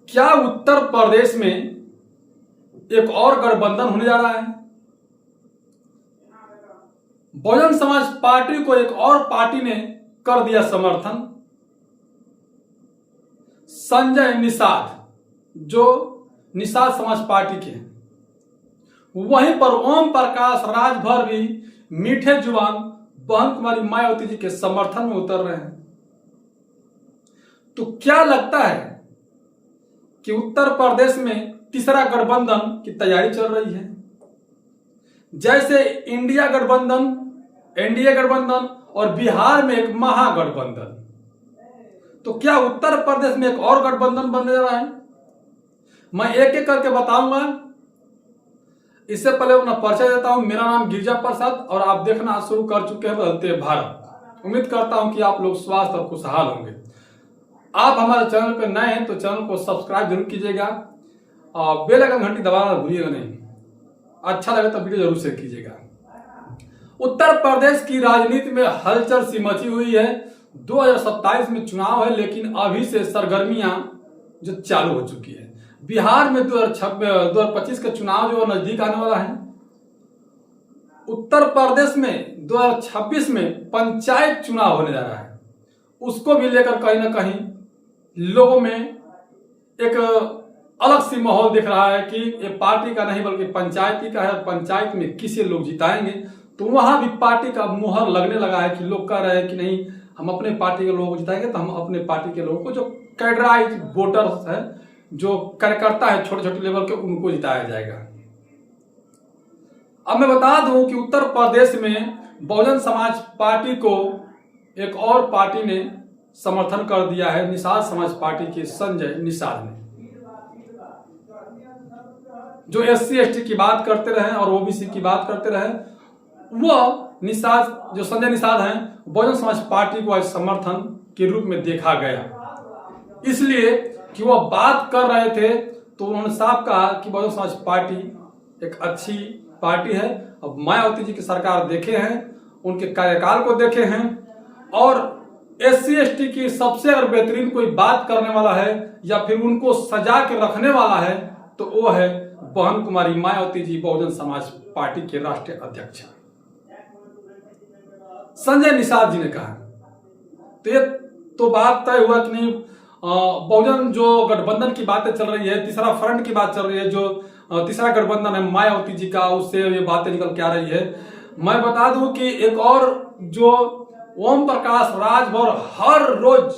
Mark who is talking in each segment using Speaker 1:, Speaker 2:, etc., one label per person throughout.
Speaker 1: क्या उत्तर प्रदेश में एक और गठबंधन होने जा रहा है? बहुजन समाज पार्टी को एक और पार्टी ने कर दिया समर्थन। संजय निषाद जो निषाद समाज पार्टी के हैं, वहीं पर ओम प्रकाश राजभर भी मीठे जुबान बहन कुमारी मायावती जी के समर्थन में उतर रहे हैं। तो क्या लगता है कि उत्तर प्रदेश में तीसरा गठबंधन की तैयारी चल रही है? जैसे इंडिया गठबंधन, एनडीए गठबंधन और बिहार में एक महागठबंधन, तो क्या उत्तर प्रदेश में एक और गठबंधन बनने जा रहा है? मैं एक एक करके बताऊंगा। इससे पहले अपना परिचय देता हूं। मेरा नाम गिरिजा प्रसाद और आप देखना शुरू कर चुके हैं बदलते भारत। उम्मीद करता हूं कि आप लोग स्वस्थ और खुशहाल होंगे। आप हमारे चैनल पर नए हैं तो चैनल को सब्सक्राइब जरूर कीजिएगा और बेल आइकन घंटी दबाना भूलिएगा नहीं। अच्छा लगे तो वीडियो जरूर शेयर कीजिएगा। उत्तर प्रदेश की राजनीति में हलचल सी मची हुई है। 2027 में चुनाव है, लेकिन अभी से सरगर्मियां जो चालू हो चुकी है। बिहार में 2025 का चुनाव जो नजदीक आने वाला है। उत्तर प्रदेश में 2026 में पंचायत चुनाव होने जा रहा है। उसको भी लेकर कहीं ना कहीं लोगों में एक अलग सी माहौल दिख रहा है कि ये पार्टी का नहीं बल्कि पंचायती का है। पंचायत में किसे लोग जिताएंगे, तो वहां भी पार्टी का मुहर लगने लगा है कि लोग कह रहे हैं कि नहीं, हम अपने पार्टी के लोगों को जिताएंगे। तो हम अपने पार्टी के लोगों को, जो कैडराइज वोटर्स है, जो कार्यकर्ता है छोटे छोटे लेवल के, उनको जिताया जाएगा। अब मैं बता दूं कि उत्तर प्रदेश में बहुजन समाज पार्टी को एक और पार्टी ने समर्थन कर दिया है। निषाद समाज पार्टी के संजय निषाद ने, जो SC ST की बात करते रहे और OBC की बात करते रहे, वह निषाद जो संजय निषाद हैं, बहुजन समाज पार्टी को आज समर्थन के रूप में देखा गया। इसलिए कि वह बात कर रहे थे तो उन्होंने साफ कहा कि बहुजन समाज पार्टी एक अच्छी पार्टी है। अब मायावती जी की सरकार देखे हैं, उनके कार्यकाल को देखे हैं, और SC ST की सबसे अगर बेहतरीन कोई बात करने वाला है या फिर उनको सजा के रखने वाला है तो वो है बहन कुमारी मायावती जी, बहुजन समाज पार्टी के राष्ट्रीय अध्यक्ष। संजय निषाद जी ने कहा तो ये तो बात तय हुआ कि नहीं, बहुजन जो गठबंधन की बातें चल रही है, तीसरा फ्रंट की बात चल रही है, जो तीसरा गठबंधन है मायावती जी का, उससे ये बातें निकल के आ रही है। मैं बता दूं कि एक और जो ओम प्रकाश राजभर हर रोज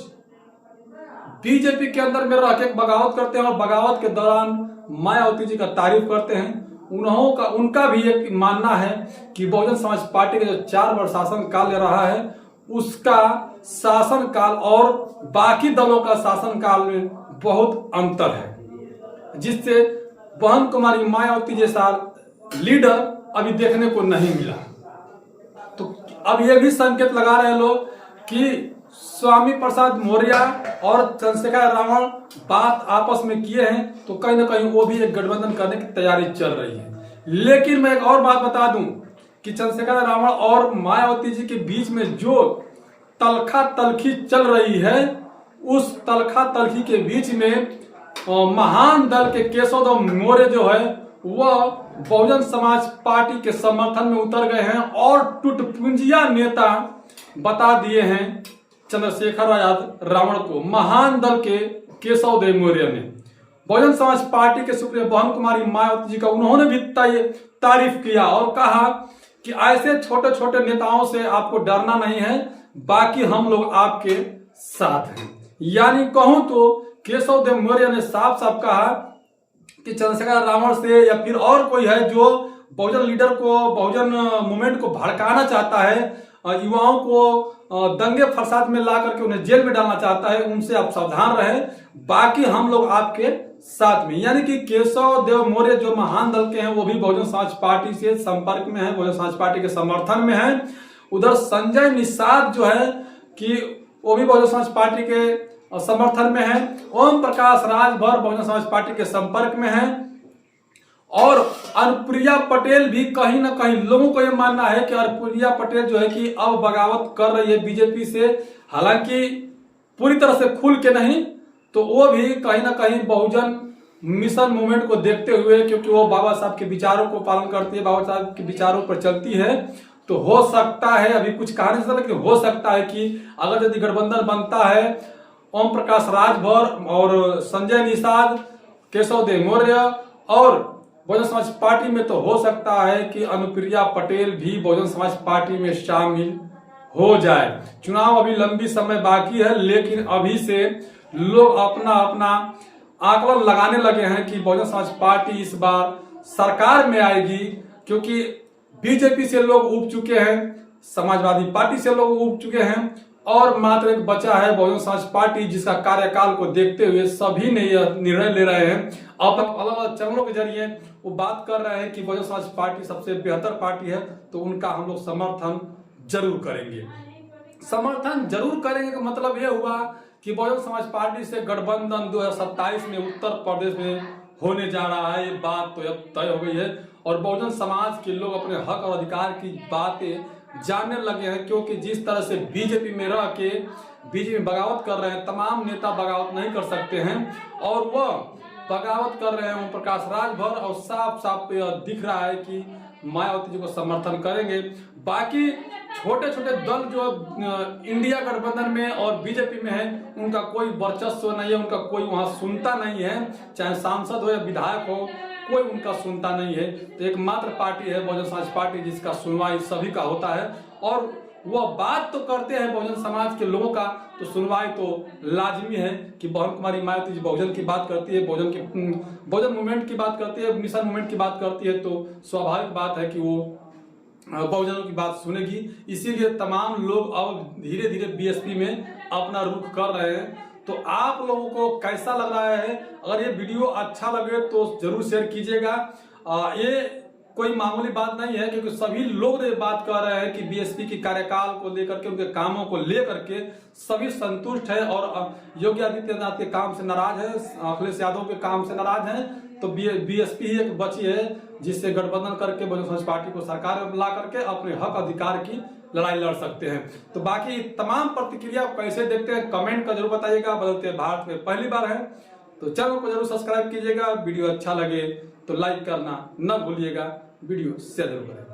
Speaker 1: बीजेपी के अंदर में रह के बगावत करते हैं और बगावत के दौरान मायावती जी का तारीफ करते हैं। उनका भी एक मानना है कि बहुजन समाज पार्टी का जो 4 वर्ष शासन काल ले रहा है, उसका शासन काल और बाकी दलों का शासन काल में बहुत अंतर है, जिससे बहन कुमारी मायावती जैसा लीडर अभी देखने को नहीं मिला। तो अब ये भी संकेत लगा रहे हैं लोग कि स्वामी प्रसाद मौर्य और चंद्रशेखर रावण बात आपस में किए हैं, तो कहीं ना कहीं वो भी एक गठबंधन करने की तैयारी चल रही है। लेकिन मैं एक और बात बता दूं कि चंद्रशेखर रावण और मायावती जी के बीच में जो तलखा तलखी चल रही है, उस तलखा तलखी के बीच में महान दल के केशव देव मौर्य जो है वह बहुजन समाज पार्टी के समर्थन में उतर गए हैं और टुटपुंजिया नेता बता दिए हैं चंद्रशेखर आजाद रावण को। महान दल के केशव देव मौर्य ने बहुजन समाज पार्टी के सुप्रीमो बहन कुमारी मायावती जी का उन्होंने भी तारीफ किया और कहा कि ऐसे छोटे छोटे नेताओं से आपको डरना नहीं है, बाकी हम लोग आपके साथ हैं। यानी कहूं तो केशव देव मौर्य ने साफ साफ कहा कि चंद्रशेखर रावण से या फिर और कोई है जो बहुजन लीडर को, बहुजन मूवमेंट को भड़काना चाहता है, युवाओं को दंगे फसाद में ला करके उन्हें जेल में डालना चाहता है, उनसे आप सावधान रहें, बाकी हम लोग आपके साथ में। यानी कि केशव देव मौर्य जो महान दल के हैं वो भी बहुजन समाज पार्टी से संपर्क में है, बहुजन समाज पार्टी के समर्थन में है। उधर संजय निषाद जो है कि वो भी बहुजन समाज पार्टी के समर्थन में है। ओम प्रकाश राजभर बहुजन समाज पार्टी के संपर्क में है और अनुप्रिया पटेल भी कहीं ना कहीं लोगों को यह मानना है कि अनुप्रिया पटेल जो है कि अब बगावत कर रही है बीजेपी से, हालांकि पूरी तरह से खुल के नहीं, तो वो भी कहीं ना कहीं बहुजन मिशन मूवमेंट को देखते हुए, क्योंकि वो बाबा साहब के विचारों को पालन करती है, बाबा साहब के विचारों पर चलती है, तो हो सकता है, अभी कुछ कहा नहीं सकता, लेकिन हो सकता है कि अगर यदि गठबंधन बनता है ओम प्रकाश राजभर और संजय निषाद, केशव देव मौर्य और बहुजन समाज पार्टी में, तो हो सकता है कि अनुप्रिया पटेल भी बहुजन समाज पार्टी में शामिल हो जाए। चुनाव अभी लंबी समय बाकी है, लेकिन अभी से लोग अपना अपना आकलन लगाने लगे हैं कि बहुजन समाज पार्टी इस बार सरकार में आएगी, क्योंकि बीजेपी से लोग उब चुके हैं, समाजवादी पार्टी से लोग उब चुके हैं, और मात्र एक बचा है बहुजन समाज पार्टी, जिसका कार्यकाल को देखते हुए सभी ने यह निर्णय ले रहे हैं। अब तक अलग अलग चरणों के जरिए वो बात कर रहे हैं कि बहुजन समाज पार्टी सबसे बेहतर पार्टी है, तो उनका हम लोग समर्थन जरूर करेंगे। समर्थन जरूर करेंगे का मतलब यह हुआ कि बहुजन समाज पार्टी से गठबंधन 2027 में उत्तर प्रदेश में होने जा रहा है, ये बात तो अब तय हो गई है। और बहुजन समाज के लोग अपने हक और अधिकार की बातें जानने लगे हैं, क्योंकि जिस तरह से बीजेपी में रह के बीजेपी में बगावत कर रहे हैं, तमाम नेता बगावत नहीं कर सकते हैं, और वह बगावत कर रहे हैं ओम प्रकाश राजभर, और साफ साफ दिख रहा है कि मायावती जी को समर्थन करेंगे। बाकी छोटे छोटे दल जो इंडिया गठबंधन में और बीजेपी में है, उनका कोई वर्चस्व नहीं है, उनका कोई वहां सुनता नहीं है, चाहे सांसद हो या विधायक हो, कोई उनका सुनता नहीं है। तो एकमात्र पार्टी है बहुजन समाज पार्टी, जिसका सुनवाई सभी का होता है, और वह बात तो करते हैं बहुजन समाज के लोगों का, तो सुनवाई तो लाजमी है कि बहन कुमारी मायावती जी बहुजन की बात करती है, बहुजन मूवमेंट की बात करती है, मिशन मूवमेंट की बात करती है, तो स्वाभाविक बात है कि वो बहुजनों की बात सुनेगी। इसीलिए तमाम लोग अब धीरे धीरे बीएसपी में अपना रुख कर रहे हैं। तो आप लोगों को कैसा लग रहा है? अगर ये वीडियो अच्छा लगे तो जरूर शेयर कीजिएगा। ये कोई मामूली बात नहीं है, क्योंकि सभी लोग ये बात कर रहे हैं कि बीएसपी की कार्यकाल को लेकर के, उनके कामों को लेकर के सभी संतुष्ट है, और योगी आदित्यनाथ के काम से नाराज है, अखिलेश यादव के काम से नाराज है। तो बीएसपी ही एक बची है जिससे गठबंधन करके बहुजन समाज पार्टी को सरकार में ला करके अपने हक अधिकार की लड़ाई लड़ सकते हैं। तो बाकी तमाम प्रतिक्रिया कैसे देखते हैं कमेंट का जरूर बताइएगा। बदलते भारत में पहली बार है तो चैनल को जरूर सब्सक्राइब कीजिएगा। वीडियो अच्छा लगे तो लाइक करना न भूलिएगा, वीडियो शेयर जरूर करें।